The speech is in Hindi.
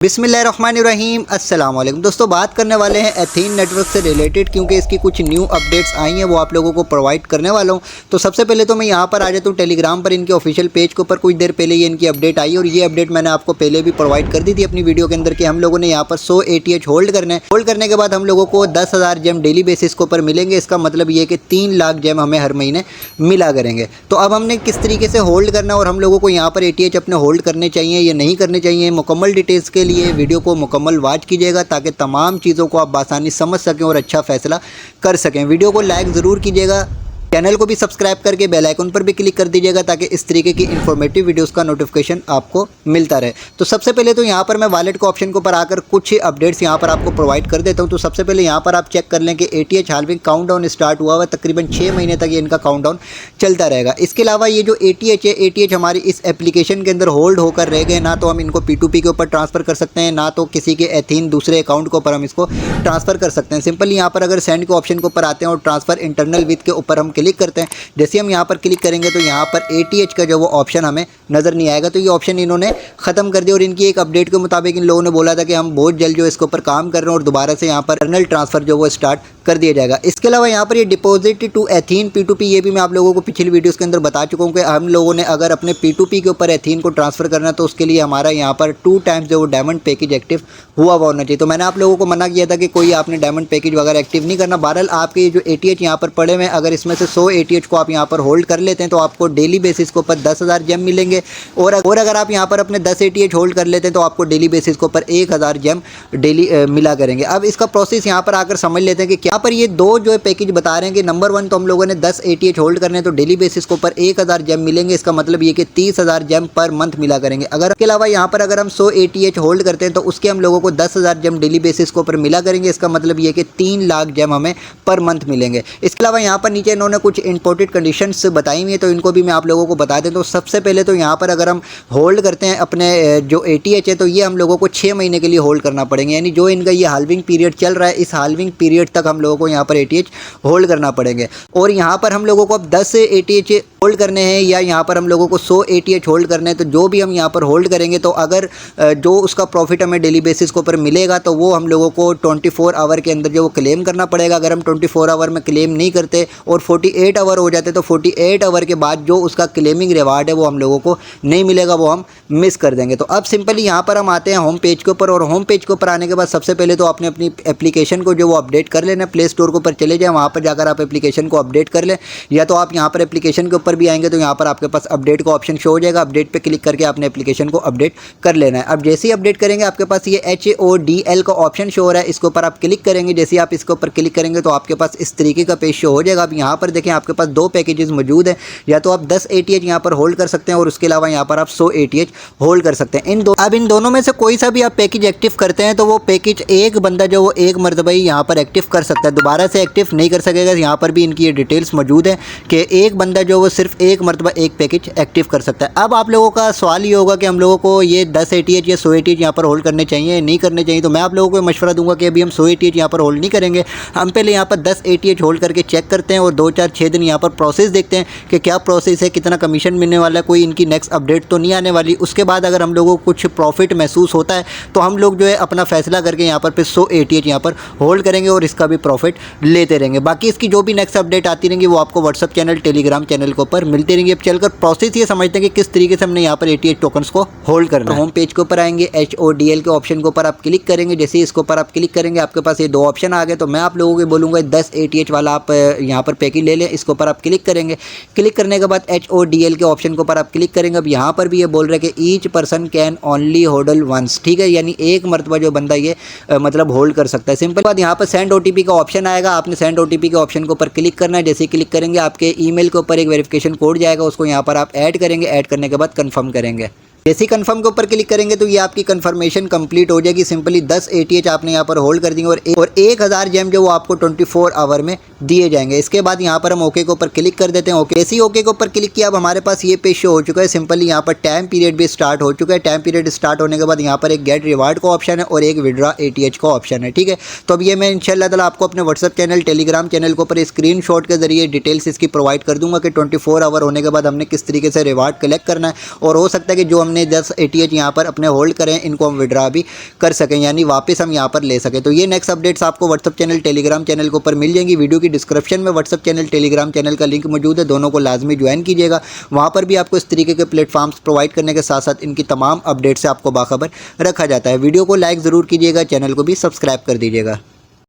बिस्मिल्लाहिर्रहमानिर्रहीम अस्सलाम वालेकुम दोस्तों, बात करने वाले हैं एथीन नेटवर्क से रिलेटेड, क्योंकि इसकी कुछ न्यू अपडेट्स आई हैं वो आप लोगों को प्रोवाइड करने वाला हूं। तो सबसे पहले तो मैं यहां पर आ जाता हूं टेलीग्राम पर। इनके ऑफिशियल पेज के ऊपर कुछ देर पहले ये इनकी अपडेट आई और ये अपडेट मैंने आपको पहले भी प्रोवाइड कर दी थी अपनी वीडियो के अंदर कि हम लोगों ने यहाँ पर 100 ATH होल्ड करना है। होल्ड करने के बाद हम लोगों को 10,000 जेम डेली बेसिस के ऊपर मिलेंगे। इसका मतलब ये कि 3 लाख जेम हमें हर महीने मिला करेंगे। तो अब हमने किस तरीके से होल्ड करना है और हम लोगों को यहाँ पर ATH अपने होल्ड करने चाहिए या नहीं करने चाहिए, मुकम्मल डिटेल्स के लिए वीडियो को मुकम्मल वॉच कीजिएगा ताकि तमाम चीज़ों को आप बासानी समझ सकें और अच्छा फैसला कर सकें। वीडियो को लाइक ज़रूर कीजिएगा, चैनल को भी सब्सक्राइब करके बेल आइकन पर भी क्लिक कर दीजिएगा ताकि इस तरीके की इन्फॉर्मेटिव वीडियोस का नोटिफिकेशन आपको मिलता रहे। तो सबसे पहले तो यहाँ पर मैं वॉलेट के ऑप्शन के ऊपर आकर कुछ अपडेट्स यहाँ पर आपको प्रोवाइड कर देता हूँ। तो सबसे पहले यहाँ पर आप चेक कर लें कि ATH हाल्विंग काउंटडाउन स्टार्ट हुआ हुआ, तकरीबन 6 महीने तक ये इनका काउंटडाउन चलता रहेगा। इसके अलावा ये जो ATH है, ATH हमारी इस एप्लीकेशन के अंदर होल्ड होकर रह गए। ना तो हम इनको P2P के ऊपर ट्रांसफ़र कर सकते हैं, ना तो किसी के एथीन दूसरे अकाउंट के ऊपर हम इसको ट्रांसफ़र कर सकते हैं। सिंपली यहाँ पर अगर सेंड के ऑप्शन के ऊपर आते हैं और ट्रांसफ़र इंटरनल विथ के ऊपर हम क्लिक करते हैं, जैसे हम यहाँ पर क्लिक करेंगे तो यहाँ पर ATH का जो वो ऑप्शन हमें नज़र नहीं आएगा। तो ये ऑप्शन इन्होंने ख़त्म कर दिया और इनकी एक अपडेट के मुताबिक इन लोगों ने बोला था कि हम बहुत जल्द जो इसके ऊपर काम कर रहे हैं और दोबारा से यहाँ पर इंटरनल ट्रांसफ़र जो वो स्टार्ट कर दिया जाएगा। इसके अलावा यहाँ पर ये डिपॉजिट टू एथीन P2P, ये भी मैं आप लोगों को पिछली वीडियोस के अंदर बता चुका हूँ कि हम लोगों ने अगर अपने P2P के ऊपर एथीन को ट्रांसफ़र करना है तो उसके लिए हमारा यहाँ पर 2 टाइम्स जो वो डायमंड पैकेज एक्टिव हुआ होना चाहिए। तो मैंने आप लोगों को मना किया था कि कोई आपने डायमंड पैकेज वगैरह एक्टिव नहीं करना। बहरहाल आपके ये जो ATH यहाँ पर पड़े हुए हैं, अगर इसमें से 100 ATH को आप यहाँ पर होल्ड कर लेते हैं तो आपको डेली बेसिस के ऊपर 10,000 जेम मिलेंगे। और अगर आप यहाँ पर अपने 10 ATH होल्ड कर लेते हैं तो आपको डेली बेसिस के ऊपर 1,000 जेम डेली मिला करेंगे। अब इसका प्रोसेस यहाँ पर आकर समझ लेते हैं कि क्या पर ये दो जो पैकेज बता रहे हैं कि नंबर 1 तो हम लोगों ने 10 ATH होल्ड करने हैं तो डेली बेसिस के ऊपर 1,000 जेम मिलेंगे। इसका मतलब ये कि 30,000 जेम पर मंथ मिला करेंगे। अगर इसके अलावा यहाँ पर अगर हम 100 ATH होल्ड करते हैं तो उसके हम लोगों को 10,000 जेम डेली बेसिस के ऊपर मिला करेंगे। इसका मतलब ये कि 3 लाख जेम हमें पर मंथ मिलेंगे। इसके अलावा यहाँ पर नीचे इन्होंने कुछ इंपॉर्टेंट कंडीशंस बताई हुई है, तो इनको भी मैं आप लोगों को बता दें। तो सबसे पहले तो यहाँ पर अगर हम होल्ड करते हैं अपने जो ATH है तो ये हम लोगों को 6 महीने के लिए होल्ड करना पड़ेंगे। यानी जो इनका ये हाल्विंग पीरियड चल रहा है, इस हाल्विंग पीरियड तक हम लोगों को यहाँ पर ATH होल्ड करना पड़ेंगे। और यहाँ पर हम लोगों को अब 10 ATH होल्ड करने हैं या यहाँ पर हम लोगों को 100 ATH होल्ड करने हैं, तो जो भी हम यहाँ पर होल्ड करेंगे तो अगर जो उसका प्रॉफिट हमें डेली बेसिस के ऊपर मिलेगा तो वो हम लोगों को 24 आवर के अंदर जो वो क्लेम करना पड़ेगा। अगर हम 24 आवर में क्लेम नहीं करते और 48 आवर हो जाते तो 48 आवर के बाद जो उसका क्लेमिंग रिवार्ड है वो हम लोगों को नहीं मिलेगा, वो हम मिस कर देंगे। तो अब सिंपली यहाँ पर हम आते हैं होम पेज के ऊपर और होम पेज के ऊपर आने के बाद सबसे पहले तो आपने अपनी एप्लीकेशन को जो वो अपडेट कर लेना। प्ले स्टोर के ऊपर चले जाएँ, वहाँ पर जाकर आप एप्लीकेशन को अपडेट कर लें, या तो आप यहाँ पर एप्लीकेशन के ऊपर भी आएंगे तो यहाँ पर आपके पास अपडेट का ऑप्शन शो हो जाएगा। अपडेट पे क्लिक करके आपने एप्लीकेशन को अपडेट कर लेना है। अब जैसे ही अपडेट करेंगे आपके पास ये HODL का ऑप्शन शो हो रहा है, इसके ऊपर आप क्लिक करेंगे। जैसे ही आप इसके ऊपर क्लिक करेंगे तो आपके पास इस तरीके का पेज शो हो जाएगा। अब यहाँ पर देखें आपके पास 2 पैकेजेस मौजूद हैं, या तो आप 10 ATH यहाँ पर होल्ड कर सकते हैं और उसके अलावा यहाँ पर आप 100 ATH होल्ड कर सकते हैं। इन दोनों में से कोई सा भी आप पैकेज एक्टिव करते हैं तो वो पैकेज एक बंदा जो वो एक मरतबा ही यहाँ पर एक्टिव कर सकता है, दोबारा से एक्टिव नहीं कर सकेगा। यहाँ पर भी इनकी ये डिटेल्स मौजूद है कि एक बंदा जो वो सिर्फ एक मरतबा एक पैकेज एक्टिव कर सकता है। अब आप लोगों का सवाल ये होगा कि हम लोगों को ये 10 ATH या 100 ATH यहाँ पर होल्ड करने चाहिए नहीं करने चाहिए। तो मैं आप लोगों को मशवरा दूंगा कि अभी हम 100 ATH यहाँ पर होल्ड नहीं करेंगे। हम पहले यहाँ पर 10 ATH होल्ड करके चेक करते हैं और 2-4-6 दिन यहाँ पर प्रोसेस देखते हैं कि क्या प्रोसेस है, कितना कमीशन मिलने वाला है, कोई इनकी नेक्स्ट अपडेट तो नहीं आने वाली। उसके बाद अगर हम लोगों को कुछ प्रॉफिट महसूस होता है तो हम लोग जो है अपना फैसला करके यहाँ पर फिर 100 ATH यहाँ पर होल्ड करेंगे और इसका भी प्रॉफिट लेते रहेंगे। बाकी इसकी जो भी नेक्स्ट अपडेट आती रहेंगी वो आपको व्हाट्सअप चैनल, टेलीग्राम चैनल के ऊपर मिलती रहेंगी। अब चलकर प्रोसेस ये समझते हैं कि किस तरीके से हमने यहाँ पर ATH टोकन्स को होल्ड करना है। होम पेज के ऊपर आएंगे, HODL के ऑप्शन के ऊपर आप क्लिक करेंगे। जैसे ही इसके ऊपर आप क्लिक करेंगे आपके पास ये 2 ऑप्शन आ गए। तो मैं आप लोगों को बोलूँगा 10 ATH वाला आप यहाँ पर पैकेज ले लें। इसके ऊपर आप क्लिक करेंगे। क्लिक करने के बाद HODL के ऑप्शन के ऊपर आप क्लिक करेंगे। अब यहाँ पर भी ये बोल रहे हैं कि each person can only hold once, ठीक है, यानी एक मरतबा जो बंदा ये मतलब होल्ड कर सकता है। सिंपल बात, यहाँ पर सेंड OTP का ऑप्शन आएगा, आपने सेंड OTP के ऑप्शन के ऊपर क्लिक करना है। जैसे ही क्लिक करेंगे आपके ईमेल के ऊपर एक वेरिफिकेशन कोड जाएगा, उसको यहाँ पर आप ऐड करेंगे। ऐड करने के बाद कंफर्म करेंगे। जैसे ही कंफर्म के ऊपर क्लिक करेंगे तो ये आपकी कंफर्मेशन कंप्लीट हो जाएगी। सिंपली 10 ATH आपने यहाँ पर होल्ड कर देंगे और 1,000 जेम जो वो आपको 24 आवर में दिए जाएंगे। इसके बाद यहाँ पर हम ओके के ऊपर क्लिक कर देते हैं। ओके, ऐसे ही ओके के ऊपर क्लिक किया, अब हमारे पास ये पेज शो हो चुका है। सिंपली यहाँ पर टाइम पीरियड भी स्टार्ट हो चुका है। टाइम पीरियड स्टार्ट होने के बाद यहाँ पर एक गेट रिवार्ड का ऑप्शन है और एक विड्रॉ ATH का ऑप्शन है। ठीक है, तो अब ये मैं इंशाल्लाह ताला आपको अपने व्हाट्सअप चैनल, टेलीग्राम चैनल के ऊपर स्क्रीनशॉट के जरिए डिटेल्स इसकी प्रोवाइड कर दूंगा कि 24 आवर होने के बाद हमने किस तरीके से रिवार्ड कलेक्ट करना है, और हो सकता है कि जो हमने 10 ATH यहाँ पर अपने होल्ड करें इनको हम विड्रॉ भी कर सकें, यानी वापस हम यहाँ पर ले सकें। तो ये नेक्स्ट अपडेट्स आपको व्हाट्सअप चैनल, टेलीग्राम चैनल के ऊपर मिल जाएंगी। वीडियो की डिस्क्रिप्शन में व्हाट्सअप चैनल, टेलीग्राम चैनल का लिंक मौजूद है, दोनों को लाजमी ज्वाइन कीजिएगा। वहाँ पर भी आपको इस तरीके के प्लेटफॉर्म्स प्रोवाइड करने के साथ साथ इनकी तमाम अपडेट से आपको बाखबर रखा जाता है। वीडियो को लाइक ज़रूर कीजिएगा, चैनल को भी सब्सक्राइब कर दीजिएगा।